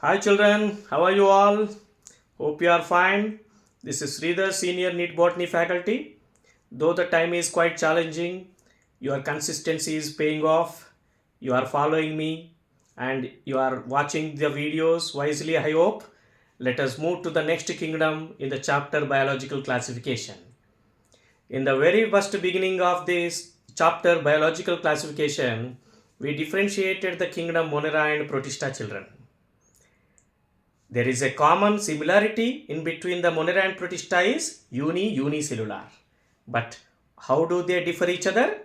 Hi children, how are you all? Hope you are fine. This is Sridhar, Senior Neat Botany faculty. Though the time is quite challenging, your consistency is paying off. You are following me and you are watching the videos wisely, I hope. Let us move to the next kingdom in the chapter biological classification. In the very first beginning of this chapter biological classification, we differentiated the kingdom Monera and Protista children. There is a common similarity in between the Monera and Protista is unicellular. But how do they differ each other?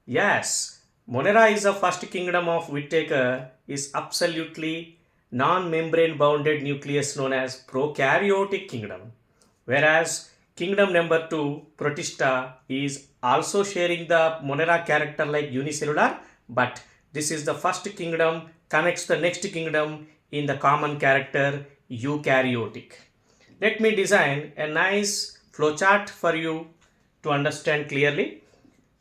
Yes, Monera is the first kingdom of Whittaker is absolutely non-membrane bounded nucleus known as prokaryotic kingdom. Whereas kingdom number 2, Protista, is also sharing the Monera character like unicellular, but this is the first kingdom connects the next kingdom in the common character eukaryotic. Let me design a nice flowchart for you to understand clearly.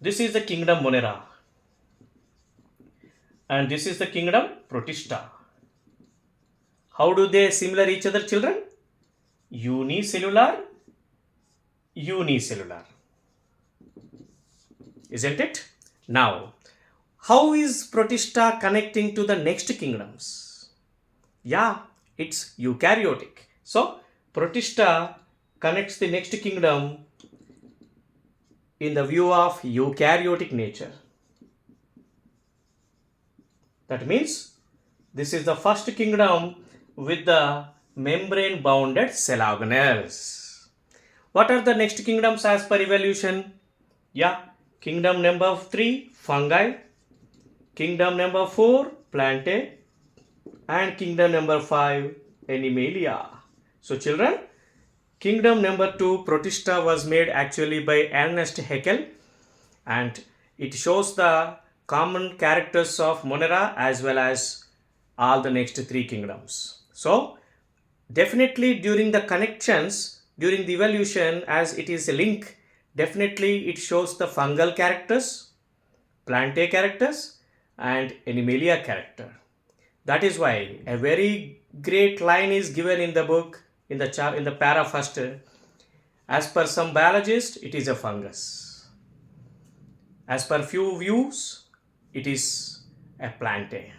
This is the kingdom Monera and this is the kingdom Protista. How do they similar each other, children? Unicellular, unicellular. Isn't it? Now, how is Protista connecting to the next kingdoms? Yeah, it's eukaryotic. So, Protista connects the next kingdom in the view of eukaryotic nature. That means this is the first kingdom with the membrane bounded cell organelles. What are the next kingdoms as per evolution? Yeah, kingdom number 3, fungi, kingdom number 4, plantae, and kingdom number 5, animalia. So children, kingdom number 2, Protista, was made actually by Ernest Haeckel, and it shows the common characters of Monera as well as all the next 3 kingdoms. So definitely during the connections, during the evolution, as it is a link, definitely it shows the fungal characters, plantae characters, and animalia character. That is why a very great line is given in the book, in the para first. As per some biologists, it is a fungus. As per few views, it is a plantae.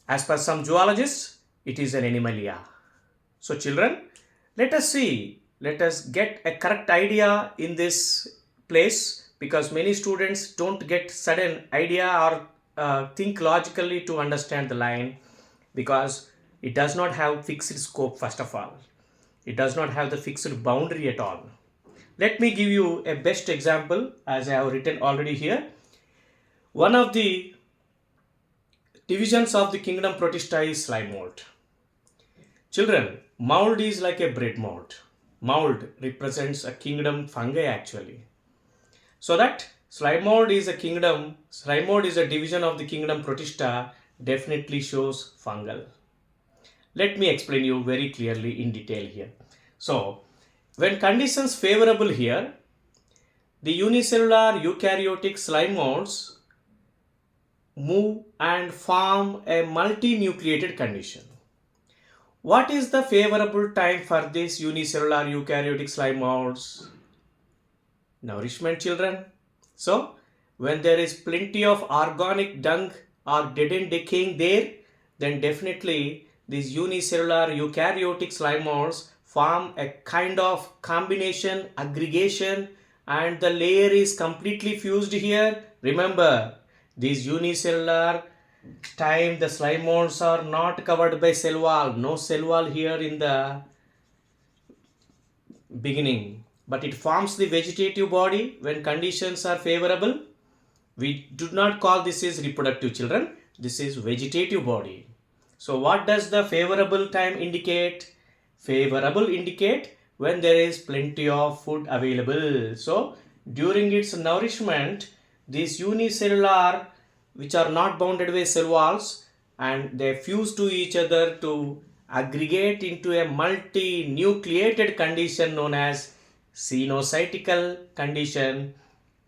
As per some zoologists, it is an animalia. So children, let us get a correct idea in this place, because many students don't get sudden idea or think logically to understand the line, because it does not have fixed scope. First of all, it does not have the fixed boundary at all. Let me give you a best example as I have written already here. One of the divisions of the kingdom Protista is slime mold. Children, mold is like a bread mold. Mold represents a kingdom fungi actually. So that slime mold is a division of the kingdom Protista, definitely shows fungal. Let me explain you very clearly in detail here. So, when conditions favorable here, the unicellular eukaryotic slime molds move and form a multinucleated condition. What is the favorable time for this unicellular eukaryotic slime molds? Nourishment, children. So, when there is plenty of organic dung or dead and decaying there, then definitely these unicellular eukaryotic slime molds form a kind of combination, aggregation, and the layer is completely fused here. Remember, these unicellular time the slime molds are not covered by cell wall. No cell wall here in the beginning, but it forms the vegetative body when conditions are favorable. We do not call this is reproductive, children. This is vegetative body. So what does the favorable time indicate? Favorable indicate when there is plenty of food available. So during its nourishment, these unicellular, which are not bounded by cell walls, and they fuse to each other to aggregate into a multi-nucleated condition known as cenocytical condition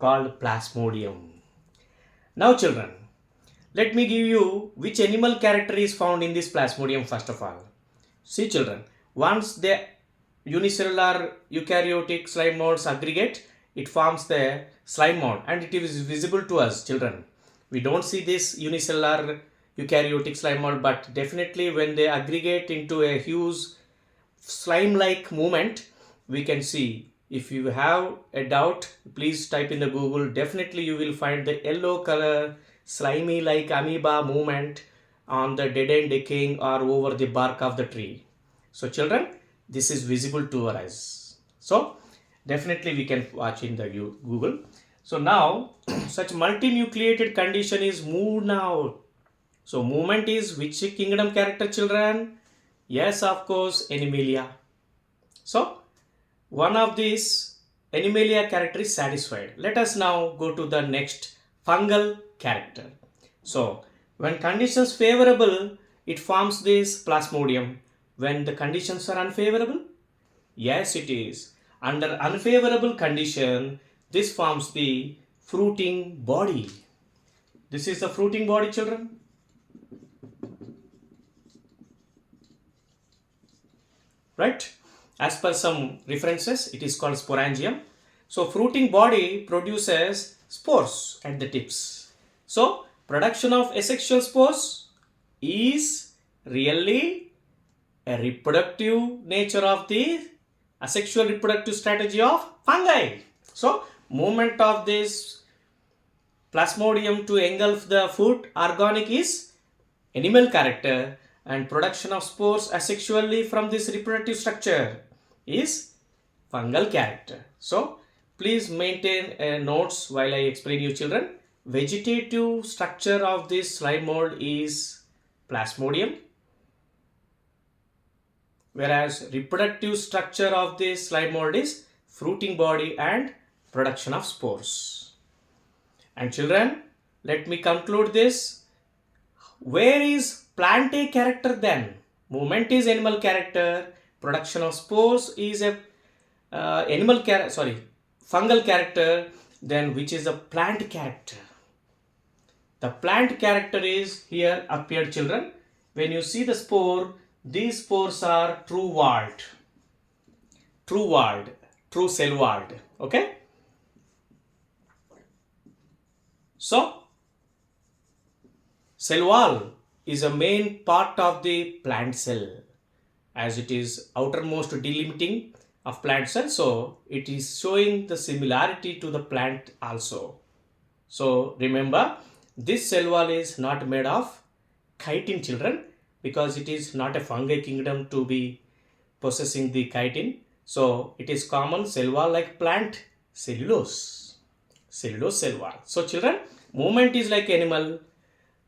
called plasmodium. Now children, Let me give you which animal character is found in this plasmodium first of all. See children, once the unicellular eukaryotic slime modes aggregate, it forms the slime mode and it is visible to us children. We don't see this unicellular eukaryotic slime mode, but definitely when they aggregate into a huge slime like movement, we can see. If you have a doubt, please type in the Google. Definitely you will find the yellow color slimy like amoeba movement on the dead end decaying or over the bark of the tree. So children, this is visible to our eyes. So definitely we can watch in the Google. So now such multinucleated condition is moved now. So movement is which kingdom character children? Yes, of course, Animalia. So one of these Animalia character is satisfied. Let us now go to the next fungal character. So when conditions favorable, it forms this plasmodium. When the conditions are unfavorable, yes it is. Under unfavorable condition, this forms the fruiting body. This is the fruiting body children. Right? As per some references, it is called sporangium. So fruiting body produces spores at the tips. So production of asexual spores is really a reproductive nature of the asexual reproductive strategy of fungi. So movement of this plasmodium to engulf the food organic is animal character, and production of spores asexually from this reproductive structure is fungal character. So please maintain notes while I explain you children. Vegetative structure of this slime mold is plasmodium, whereas reproductive structure of this slime mold is fruiting body and production of spores. And children, let me conclude this. Where is plant a character then? Movement is animal character, production of spores is a fungal character, then which is a plant character? The plant character is here appeared children. When you see the spore, these spores are true cell walled. Okay? So cell wall is a main part of the plant cell, as it is outermost delimiting of plant cell, so it is showing the similarity to the plant also. So remember, this cell wall is not made of chitin children, because it is not a fungi kingdom to be possessing the chitin. So it is common cell wall like plant cellulose cell wall. So children, movement is like animal,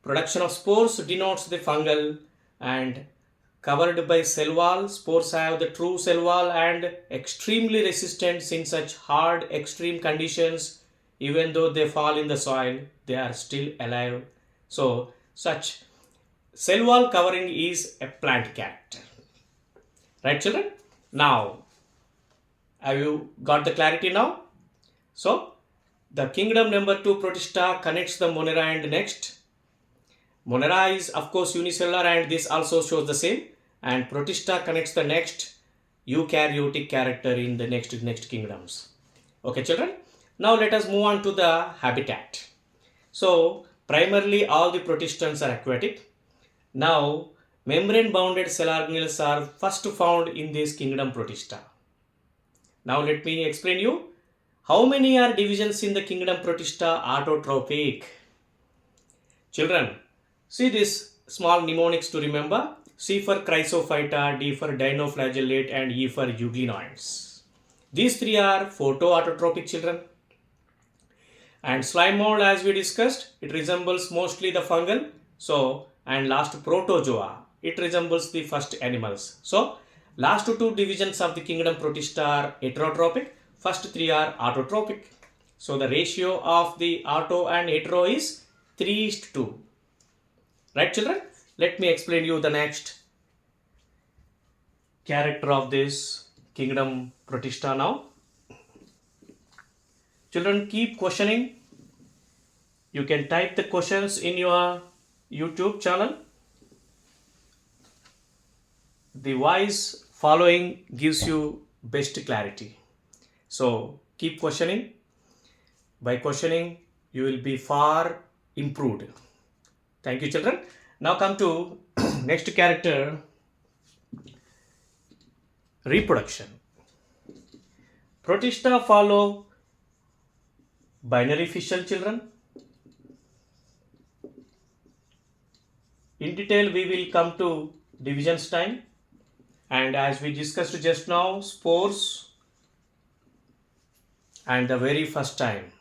production of spores denotes the fungal, and covered by cell wall, spores have the true cell wall and extremely resistant in such hard extreme conditions. Even though they fall in the soil, they are still alive. So such cell wall covering is a plant character. Right children? Now, have you got the clarity now? So the kingdom number 2 Protista connects the Monera and next. Monera is of course unicellular and this also shows the same, and Protista connects the next eukaryotic character in the next kingdoms. Okay children, now let us move on to the habitat. So primarily all the protistans are aquatic. Now membrane bounded cell organelles are first found in this kingdom Protista. Now let me explain you how many are divisions in the kingdom Protista autotrophic. Children, see this small mnemonics to remember. C for Chrysophyta, D for Dinoflagellate, and E for Euglenoids. These three are photoautotropic children. And slime mold, as we discussed, it resembles mostly the fungal. So, and last protozoa, it resembles the first animals. So, last two divisions of the kingdom Protista are heterotropic. First three are autotropic. So, the ratio of the auto and hetero is 3:2. Right children? Let me explain you the next character of this kingdom Protista now. Children, keep questioning. You can type the questions in your YouTube channel. The voice following gives you best clarity. So keep questioning. By questioning, you will be far improved. Thank you, children. Now come to next character, reproduction. Protista follow binary fission, children. In detail, we will come to divisions time. And as we discussed just now, spores and the very first time,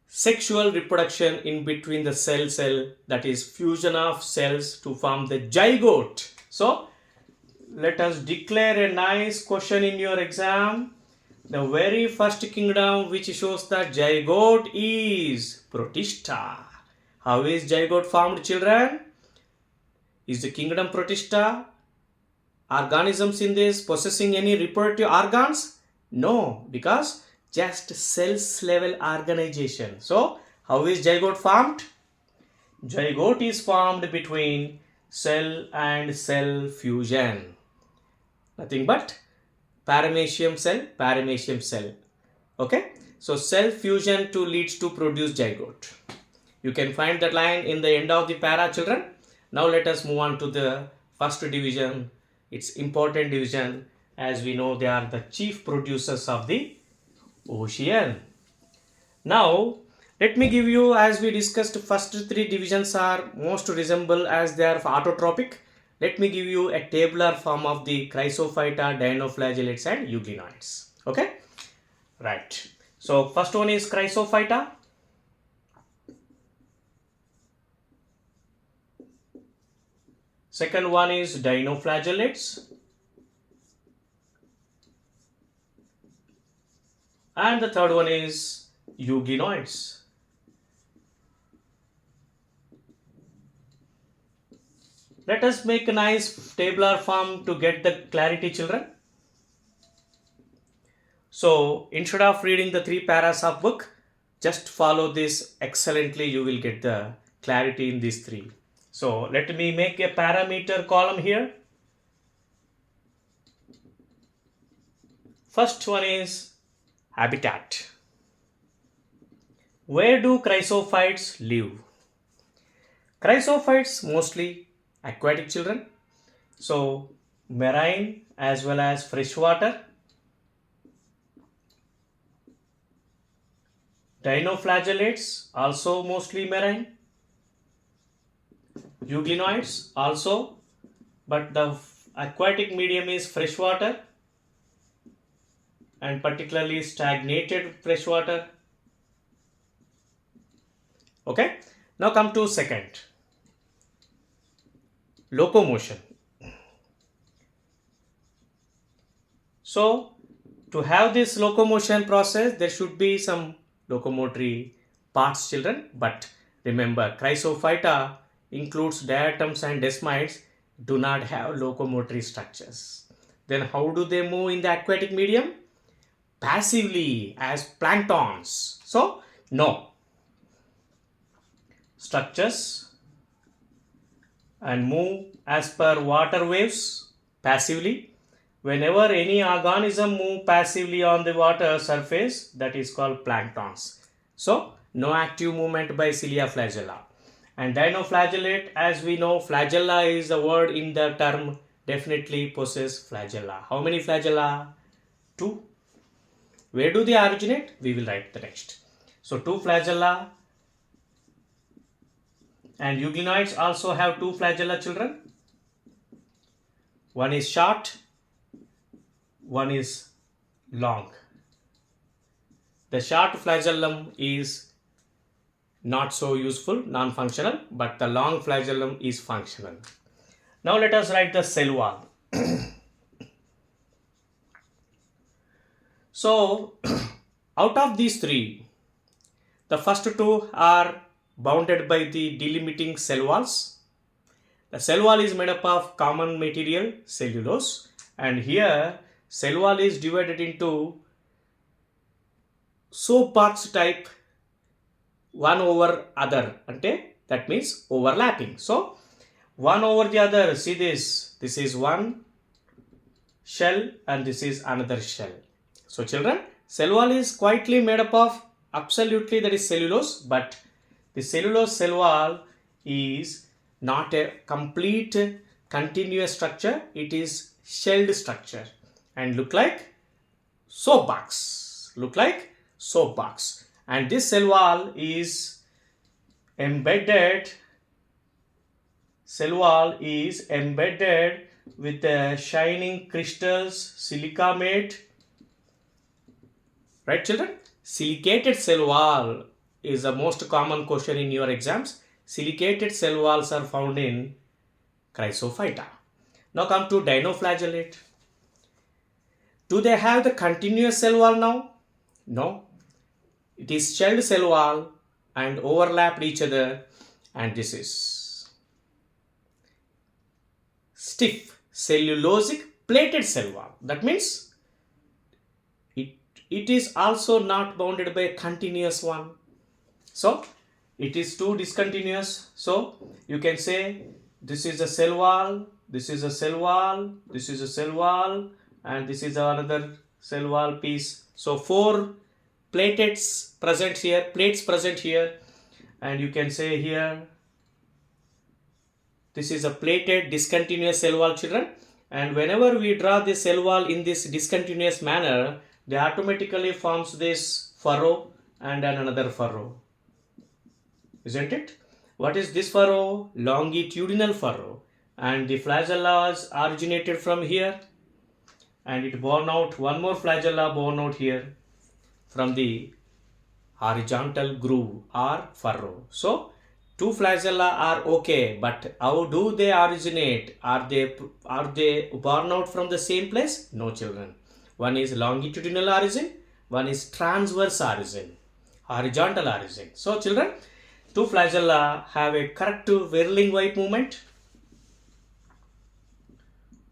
sexual reproduction in between the cell, that is fusion of cells to form the zygote. So let us declare a nice question in your exam. The very first kingdom which shows that zygote is Protista. How is zygote formed, children? Is the kingdom Protista organisms in this possessing any reproductive organs? No, because just cells level organization. So how is zygote formed? Zygote is formed between cell and cell fusion. Nothing but paramecium cell. Okay, so cell fusion to leads to produce zygote. You can find that line in the end of the para, children. Now let us move on to the first division. It's important division, as we know they are the chief producers of the ocean. Now let me give you, as we discussed, first three divisions are most resemble as they are autotrophic. Let me give you a tabular form of the chrysophyta, dinoflagellates and euglenoids. Okay, right. So first one is chrysophyta. Second one is dinoflagellates. And the third one is euglenoids. Let us make a nice tabular form to get the clarity, children. So instead of reading the three paras of book, just follow this excellently. You will get the clarity in these three. So let me make a parameter column here. First one is habitat. Where do chrysophytes live? Chrysophytes mostly aquatic, children. So marine as well as freshwater. Dinoflagellates also mostly marine. Euglenoids also, but the aquatic medium is freshwater and particularly stagnated freshwater. Okay, now come to second, locomotion. So to have this locomotion process, there should be some locomotory parts, children. But remember, chrysophyta includes diatoms and desmides, do not have locomotory structures. Then how do they move in the aquatic medium? Passively, as planktons. So no structures and move as per water waves passively. Whenever any organism move passively on the water surface, that is called planktons. So no active movement by cilia flagella. And dinoflagellate, as we know, flagella is a word in the term, definitely possess flagella. How many flagella? 2. Where do they originate? We will write the next. So 2 flagella. And euglenoids also have 2 flagella, children. One is short, one is long. The short flagellum is not so useful, non-functional, but the long flagellum is functional. Now let us write the cell wall. So out of these three, the first two are bounded by the delimiting cell walls. The cell wall is made up of common material, cellulose, and here cell wall is divided into soapbox type one over other. Ante that means overlapping. So one over the other, see this is one shell and this is another shell. So children, cell wall is quietly made up of absolutely that is cellulose, but the cellulose cell wall is not a complete continuous structure, it is shelled structure and look like soap box, and this cell wall is embedded with shining crystals, silica made, right children? Silicated cell wall is the most common question in your exams. Silicated cell walls are found in Chrysophyta. Now come to dinoflagellate. Do they have the continuous cell wall now? No. It is shelled cell wall and overlapped each other, and this is stiff cellulosic plated cell wall. That means it is also not bounded by a continuous one. So it is too discontinuous. So you can say this is a cell wall, this is a cell wall, this is a cell wall, and this is another cell wall piece. So four plates present here, and you can say here this is a plated discontinuous cell wall, children. And whenever we draw this cell wall in this discontinuous manner, they automatically forms this furrow and another furrow, isn't it? What is this furrow? Longitudinal furrow, and the flagellas originated from here, and it born out one more flagella born out here from the horizontal groove or furrow. So two flagella are okay, but how do they originate? Are they born out from the same place? No children. One is longitudinal origin, one is transverse origin, horizontal origin. So children, two flagella have a correct whirling wipe movement,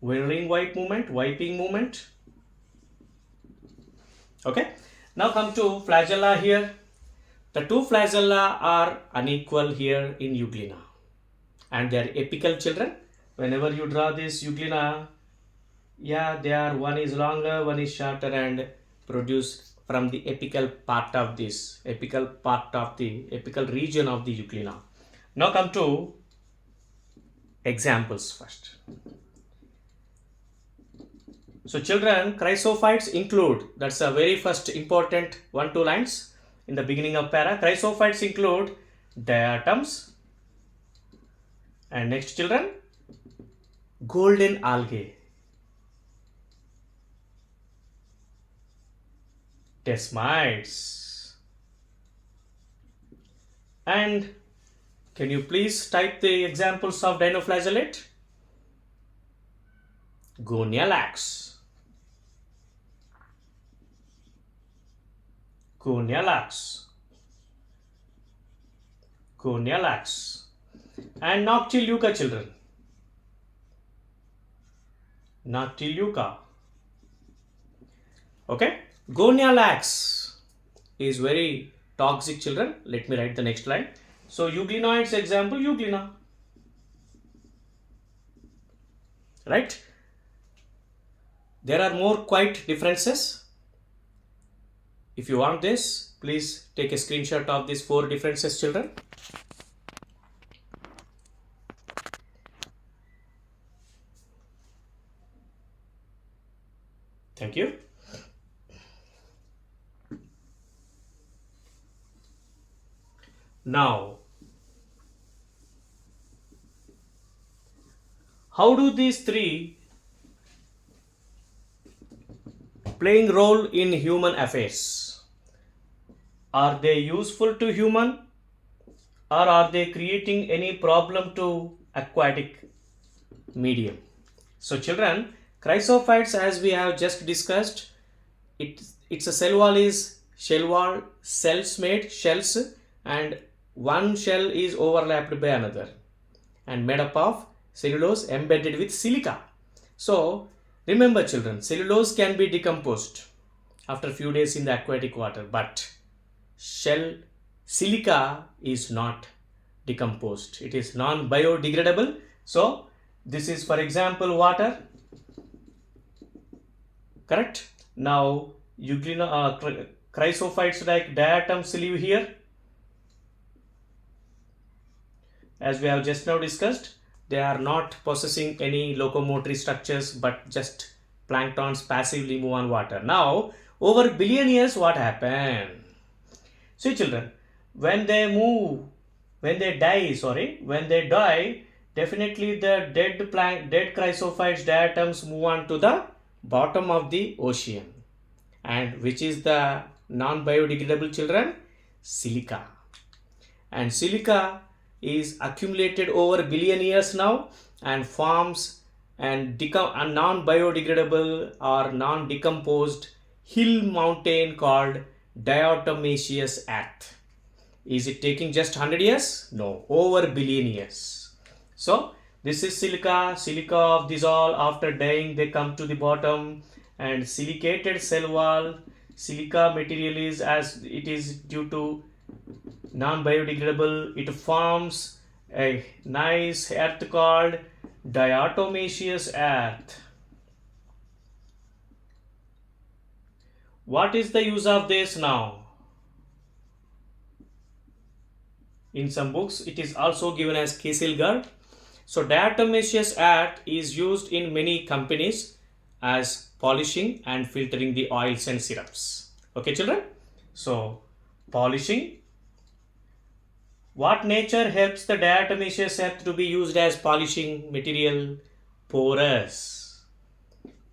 wiping movement. Okay. Now come to flagella here. The two flagella are unequal here in euglena, and they are apical, children. Whenever you draw this euglena, they are, one is longer, one is shorter, and produced from the apical part of the apical region of the euglena. Now come to examples first. So children, chrysophytes include, that's a very first important 1-2 lines in the beginning of para. Chrysophytes include diatoms, and next children, golden algae, desmides, and can you please type the examples of dinoflagellate? Gonialax, and Noctiluca, children. Noctiluca. Okay. Gonialax is very toxic, children. Let me write the next line. So euglenoids example, euglena. Right? There are more quite differences. If you want this, please take a screenshot of these 4 differences, children. Thank you. Now, how do these 3 playing role in human affairs? Are they useful to human, or are they creating any problem to aquatic medium? So children, chrysophytes, as we have just discussed, it's a cell wall is shell wall, cells made shells, and one shell is overlapped by another and made up of cellulose embedded with silica. So remember children, cellulose can be decomposed after a few days in the aquatic water, but shell silica is not decomposed. It is non-biodegradable. So this is, for example, water. Correct. Now chrysophytes like diatoms live here, as we have just now discussed. They are not possessing any locomotory structures, but just planktons passively move on water. Now, over billion years, what happened? See, children, when they move, when they die, definitely the dead chrysophytes, diatoms move on to the bottom of the ocean. And which is the non-biodegradable, children? Silica. And silica is accumulated over billion years now and forms and a non-biodegradable or non-decomposed hill mountain called diatomaceous earth. Is it taking just 100 years? No, over billion years. So this is silica. Silica of this all, after dying, they come to the bottom, and silicated cell wall. Silica material is, as it is due to non-biodegradable, it forms a nice earth called diatomaceous earth. What is the use of this now? In some books, it is also given as Kieselguhr. So diatomaceous earth is used in many companies as polishing and filtering the oils and syrups. Okay, children? So polishing. What nature helps the diatomaceous earth to be used as polishing material? Porous.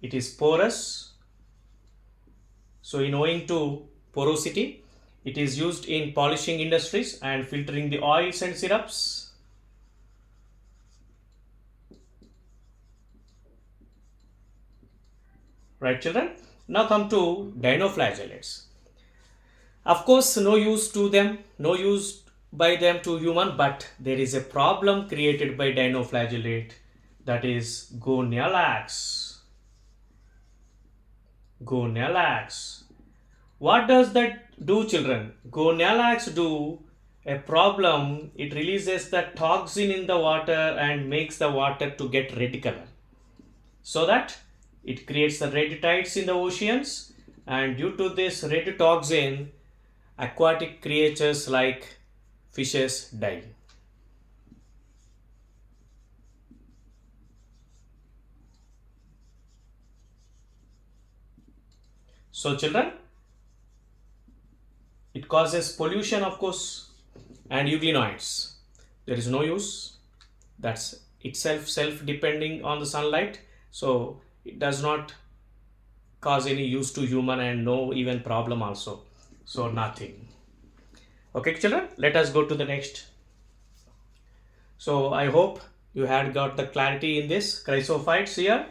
It is porous. So in owing to porosity, it is used in polishing industries and filtering the oils and syrups. Right, children? Now come to dinoflagellates. Of course, no use to them, no use by them to human, but there is a problem created by dinoflagellate, that is gonalax. Gonalax. What does that do, children? Gonalax do a problem. It releases the toxin in the water and makes the water to get red color, so that it creates the red tides in the oceans, and due to this red toxin, aquatic creatures like fishes die. So children, it causes pollution, of course, and euglenoids. There is no use. That's itself self-depending on the sunlight. So it does not cause any use to human and no even problem also. So nothing. Okay, children, let us go to the next. So I hope you had got the clarity in this. Chrysophytes here,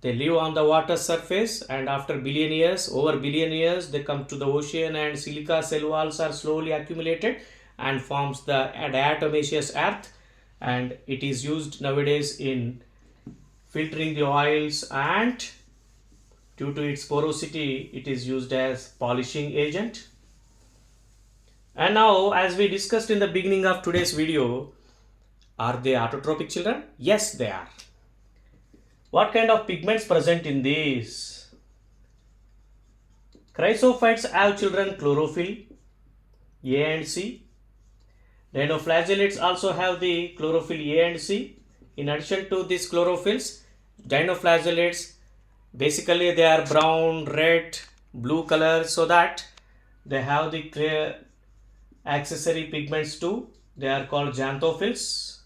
they live on the water surface, and after billion years, over billion years, they come to the ocean, and silica cell walls are slowly accumulated and forms the diatomaceous earth, and it is used nowadays in filtering the oils, and due to its porosity, it is used as polishing agent. And now, as we discussed in the beginning of today's video, are they autotrophic, children? Yes, they are. What kind of pigments present in these? Chrysophytes have, children, chlorophyll A and C. Dinoflagellates also have the chlorophyll A and C. In addition to these chlorophylls, dinoflagellates, basically they are brown, red, blue color, so that they have the clear accessory pigments too. They are called xanthophylls,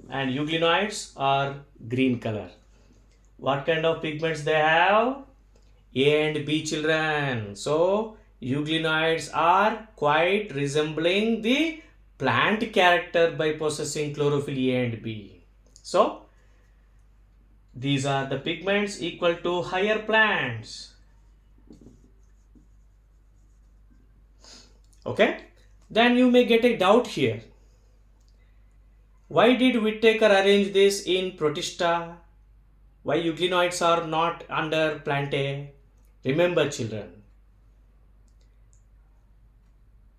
and euglenoids are green color. What kind of pigments they have? A and B, children. So euglenoids are quite resembling the plant character by possessing chlorophyll A and B. So these are the pigments equal to higher plants. Okay, then you may get a doubt here. Why did Whittaker arrange this in Protista? Why euglenoids are not under plant A? Remember, children,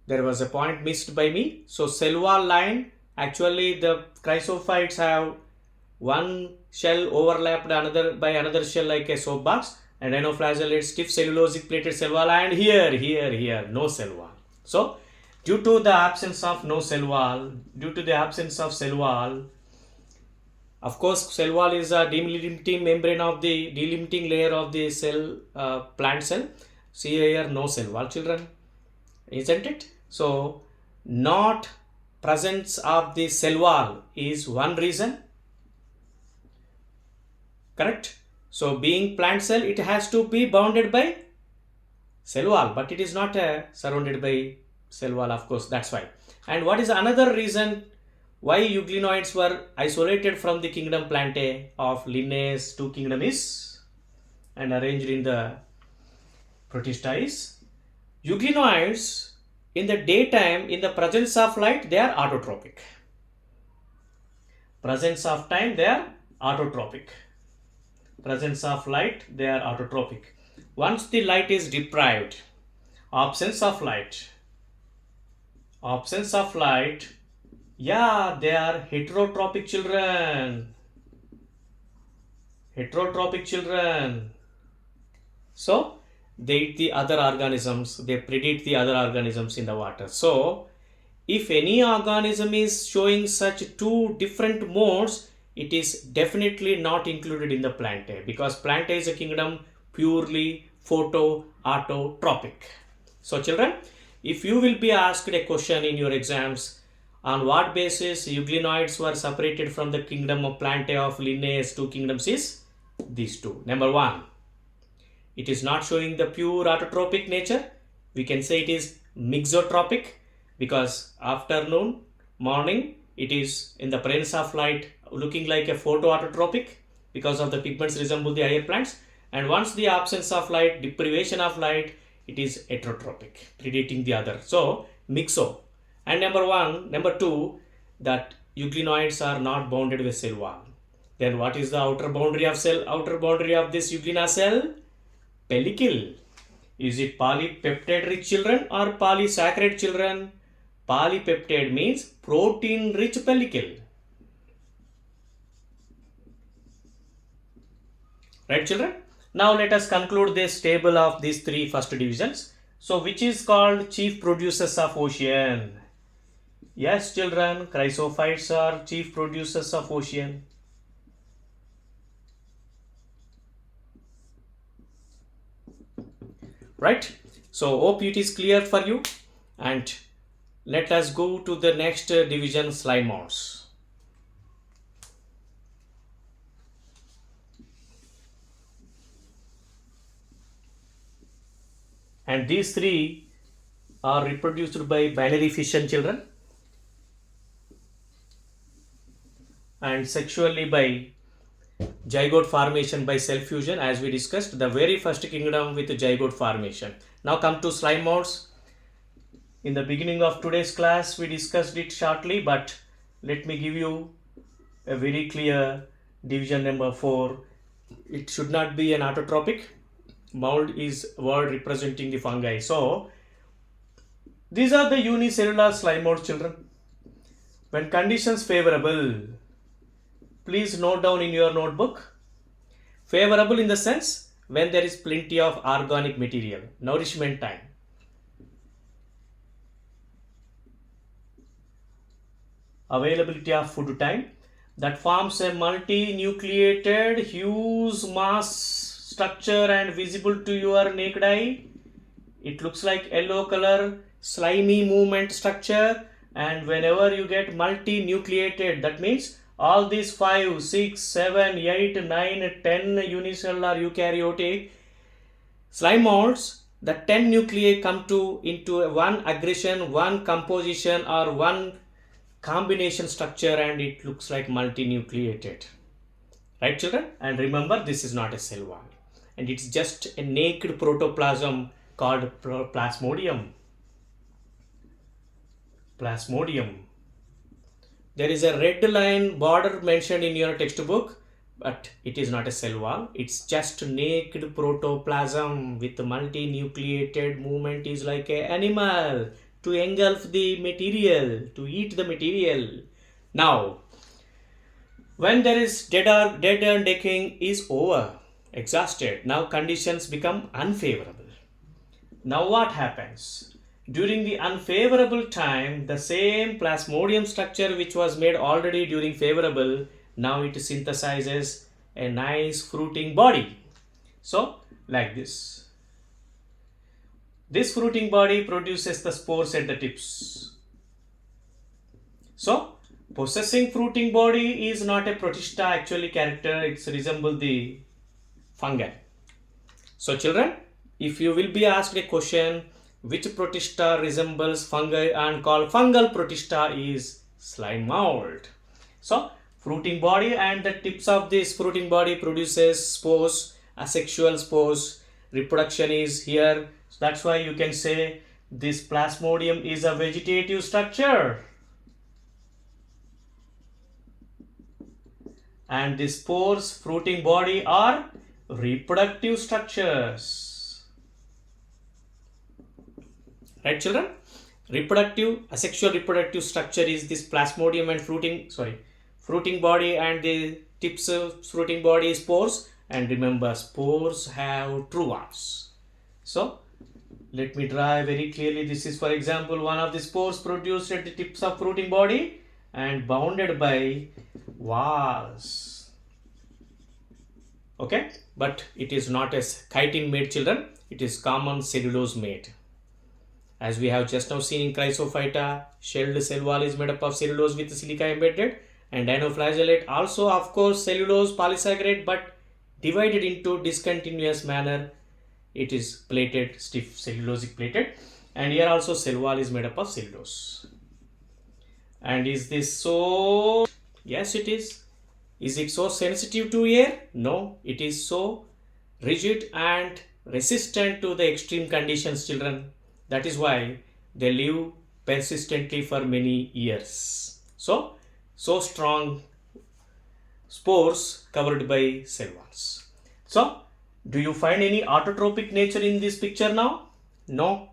There was a point missed by me. So cell wall line, actually the chrysophytes have one shell overlapped another by another shell like a soap box, and dinoflagellate stiff cellulosic plated cell wall, and here no cell wall. So due to the absence of no cell wall, due to the absence of cell wall, of course cell wall is a delimiting membrane of the delimiting layer of the cell, plant cell. See here, no cell wall, children, isn't it? So not presence of the cell wall is one reason, correct? So being plant cell, it has to be bounded by cell wall, but it is not surrounded by cell wall, of course, that's why. And what is another reason why euglenoids were isolated from the kingdom Plantae of Linnaeus two kingdom is, and arranged in the Protista is, euglenoids in the daytime, in the presence of light, they are autotropic. Presence of time, they are autotropic. Presence of light, they are autotropic. Once the light is deprived, absence of light, yeah, they are heterotropic children. Heterotropic children. So they eat the other organisms, they predate the other organisms in the water. So if any organism is showing such two different modes, it is definitely not included in the Plantae, because Plantae is a kingdom purely photo-autotropic. So children, if you will be asked a question in your exams, on what basis euglenoids were separated from the kingdom of Plantae of Linnaeus two kingdoms is these two. Number one, it is not showing the pure autotropic nature. We can say it is mixotropic, because afternoon, morning, it is in the presence of light looking like a photoautotropic because of the pigments resemble the higher plants, and once the absence of light, deprivation of light, it is heterotropic, predating the other. So mixo. And number two, that euglenoids are not bounded with cell wall. Then what is the outer boundary of this euglena cell? Pellicle. Is it polypeptide rich children or polysaccharide children? Polypeptide means protein rich pellicle. Right children? Now let us conclude this table of these three first divisions. So which is called chief producers of ocean? Yes children, chrysophytes are chief producers of ocean. Right? So hope it is clear for you, and let us go to the next division, slime mounds. And these three are reproduced by binary fission children, and sexually by zygote formation by cell fusion, as we discussed, the very first kingdom with zygote formation. Now come to slime mounds. In the beginning of today's class, we discussed it shortly, but let me give you a very clear division number 4. It should not be an autotropic. Mold is word representing the fungi. So these are the unicellular slime mounds children. When conditions favorable, please note down in your notebook. Favorable in the sense when there is plenty of organic material, nourishment time. Availability of food time, that forms a multinucleated huge mass structure and visible to your naked eye. It looks like yellow color slimy movement structure, and whenever you get multinucleated, that means all these 5, 6, 7, 8, 9, 10 unicellular eukaryotic slime molds, the 10 nuclei come into one aggregation, one composition, or one combination structure, and it looks like multinucleated. Right children? And remember, this is not a cell wall, and it's just a naked protoplasm called plasmodium. There is a red line border mentioned in your textbook, but it is not a cell wall. It's just naked protoplasm with multinucleated movement, is like an animal, to engulf the material, to eat the material. Now, when there is dead and decaying is over, exhausted, now conditions become unfavorable. Now what happens? During the unfavorable time, the same plasmodium structure which was made already during favorable, now it synthesizes a nice fruiting body. So, like this. This fruiting body produces the spores at the tips. So, possessing fruiting body is not a Protista actually character, it's resemble the fungi. So children, if you will be asked a question which Protista resembles fungi and called fungal Protista is slime mold. So fruiting body and the tips of this fruiting body produces spores, asexual spores. Reproduction is here. So that's why you can say this plasmodium is a vegetative structure. And the spores, fruiting body are reproductive structures. Right children? Asexual reproductive structure is this plasmodium and fruiting body and the tips of fruiting body is spores. And remember, spores have true ones. So, let me draw very clearly. This is, for example, one of the spores produced at the tips of fruiting body and bounded by walls. Okay, but it is not as chitin made children, it is common cellulose made. As we have just now seen in Chrysophyta, shelled cell wall is made up of cellulose with silica embedded, and dinoflagellate also of course cellulose polysaccharide but divided into discontinuous manner. It is plated, stiff cellulosic plated, and here also cell wall is made up of cellulose. And is this so? Yes, it is. Is it so sensitive to air? No, it is so rigid and resistant to the extreme conditions, children. That is why they live persistently for many years. So strong spores covered by cell walls. So, do you find any autotrophic nature in this picture now? No.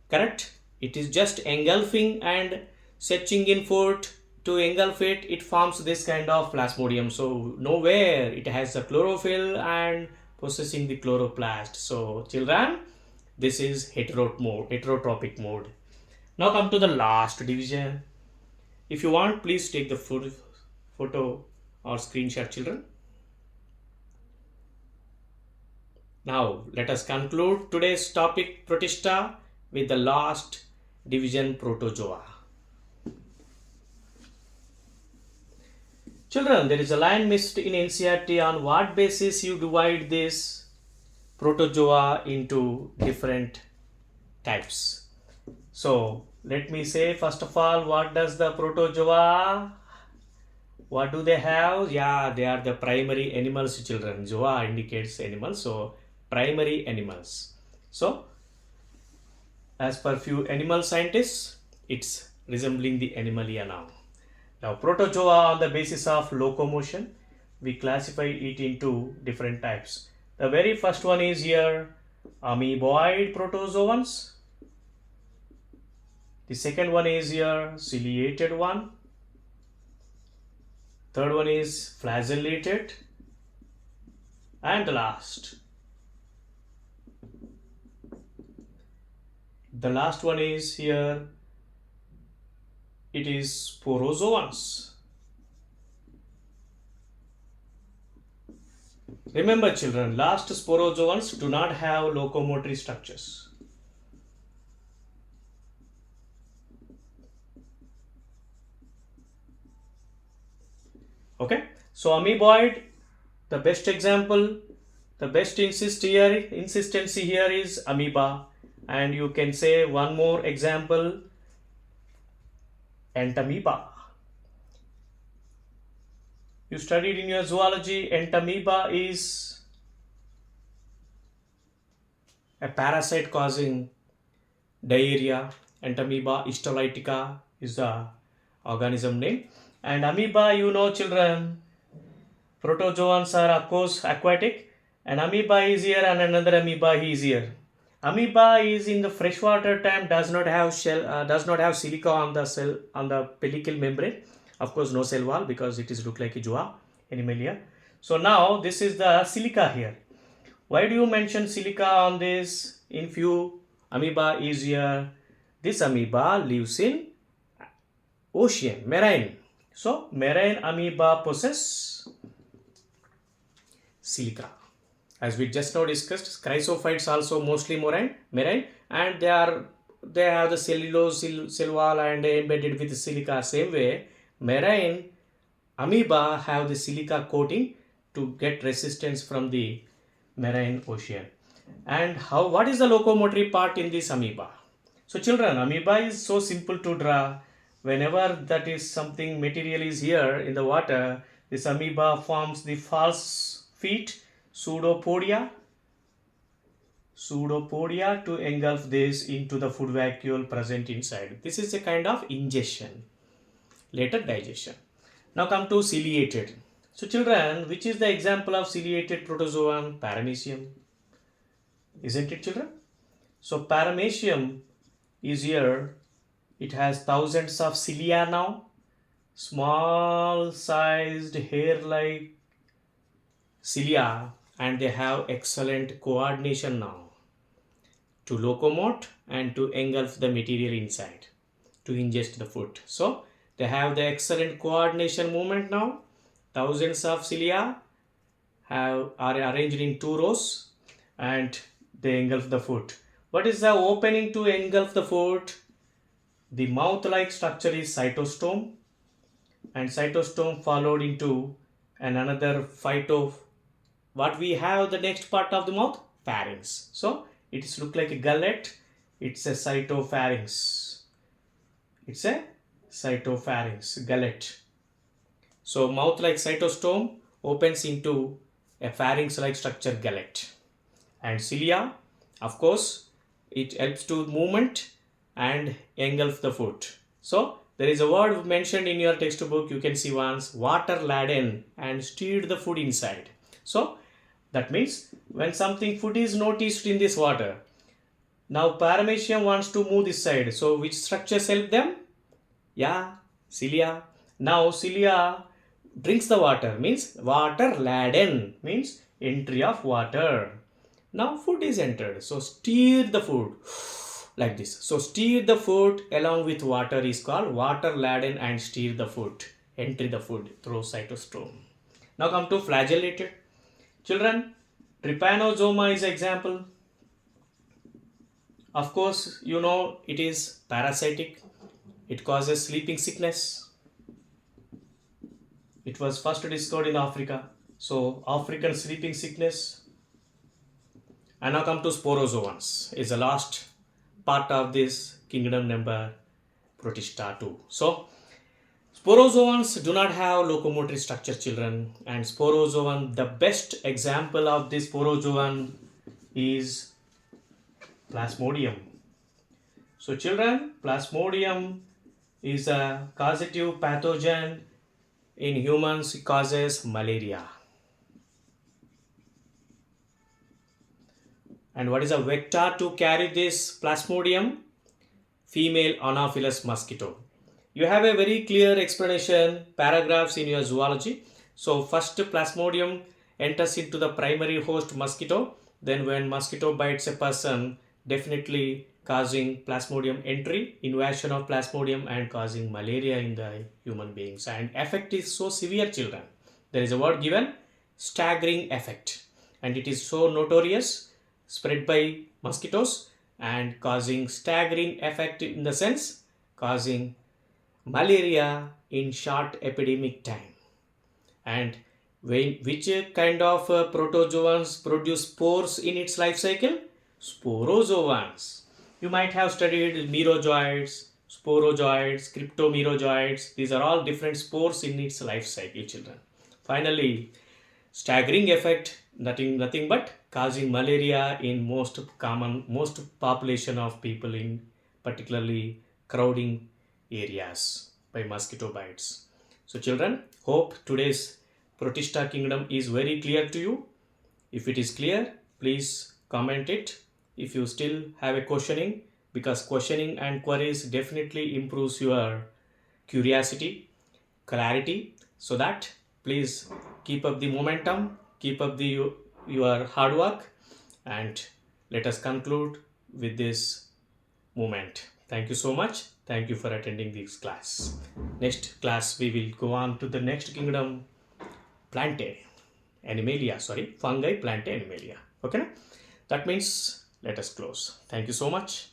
Correct? It is just engulfing and searching in food to engulf it. It forms this kind of plasmodium. So, nowhere it has the chlorophyll and possessing the chloroplast. So, children, this is heterotrophic mode. Now come to the last division. If you want, please take the photo or screenshot, children. Now let us conclude today's topic Protista with the last division, protozoa. Children, there is a line missed in NCERT. On what basis you divide this protozoa into different types? So let me say first of all, what does the protozoa, what do they have? Yeah, they are the primary animals, children. Zoa indicates animals, so primary animals. So as per few animal scientists, it's resembling the animalia now. Now protozoa, on the basis of locomotion, we classify it into different types. The very first one is here amoeboid protozoans. The second one is here ciliated one. Third one is flagellated. And the last one is here, it is sporozoans. Remember children, last sporozoans do not have locomotory structures. Okay, so amoeboid, the best example, the best insistency here is amoeba. And you can say one more example, entamoeba. You studied in your zoology, entamoeba is a parasite causing diarrhea. Entamoeba histolytica is the organism name. And amoeba, you know children, protozoans are of course aquatic, and amoeba is here and another amoeba is here. Amoeba is in the freshwater time, does not have shell, does not have silica on the cell, on the pellicle membrane. Of course, no cell wall because it is look like a Joa animalia. So now this is the silica here. Why do you mention silica on this? In few amoeba is here. This amoeba lives in ocean, marine. So marine amoeba possess silica. As we just now discussed, chrysophytes also mostly marine, and they have the cellulose cell wall and embedded with silica. Same way, marine amoeba have the silica coating to get resistance from the marine ocean. And how? What is the locomotory part in this amoeba? So children, amoeba is so simple to draw. Whenever that is something material is here in the water, this amoeba forms the false feet, pseudopodia to engulf this into the food vacuole present inside. This is a kind of ingestion, later digestion. Now come to ciliated. So children, which is the example of ciliated protozoan? Paramecium. Isn't it, children? So paramecium is here. It has thousands of cilia now. Small sized hair like cilia, and they have excellent coordination now to locomote and to engulf the material inside to ingest the food. So they have the excellent coordination movement now. Thousands of cilia are arranged in 2 rows and they engulf the food. What is the opening to engulf the food? The mouth-like structure is cytostome, and cytostome followed into another phyto. What we have the next part of the mouth? Pharynx. So it look like a gullet. It's a cytopharynx. It's a cytopharynx gullet. So mouth like cytostome opens into a pharynx like structure gullet. And cilia, of course, it helps to movement and engulf the food. So there is a word mentioned in your textbook, you can see once, water laden and stirred the food inside. So that means when something food is noticed in this water, now paramecium wants to move this side. So which structures help them? Yeah, cilia. Now cilia drinks the water, means water laden, means entry of water. Now food is entered. So stir the food like this. So stir the food along with water is called water laden and stir the food. Enter the food through cytostome. Now come to flagellated. Children, trypanosoma is example. Of course, you know it is parasitic. It causes sleeping sickness. It was first discovered in Africa. So African sleeping sickness. And now come to sporozoans. Is the last part of this kingdom number Protista 2. So sporozoans do not have locomotory structure, children, and sporozoan, the best example of this sporozoan is Plasmodium. So children, Plasmodium is a causative pathogen in humans. It causes malaria. And what is a vector to carry this Plasmodium? Female Anopheles mosquito. You have a very clear explanation, paragraphs in your zoology. So first Plasmodium enters into the primary host mosquito. Then when mosquito bites a person, definitely causing Plasmodium entry, invasion of Plasmodium and causing malaria in the human beings. And effect is so severe, children. There is a word given, staggering effect. And it is so notorious, spread by mosquitoes and causing staggering effect in the sense, causing malaria in short epidemic time. And which kind of protozoans produce spores in its life cycle? Sporozoans. You might have studied merozoites, sporozoites, cryptomerozoites. These are all different spores in its life cycle, children. Finally, staggering effect, nothing but causing malaria in most population of people in particularly crowding areas by mosquito bites. So children, hope today's Protista kingdom is very clear to you. If it is clear, please comment it if you still have a questioning, because questioning and queries definitely improves your curiosity, clarity. So that please keep up the momentum, keep up the your hard work, and let us conclude with this moment. Thank you so much. Thank you for attending this class. Next class we will go on to the next kingdom, Plantae Animalia. Sorry, fungi, Plantae Animalia. Okay, that means let us close. Thank you so much.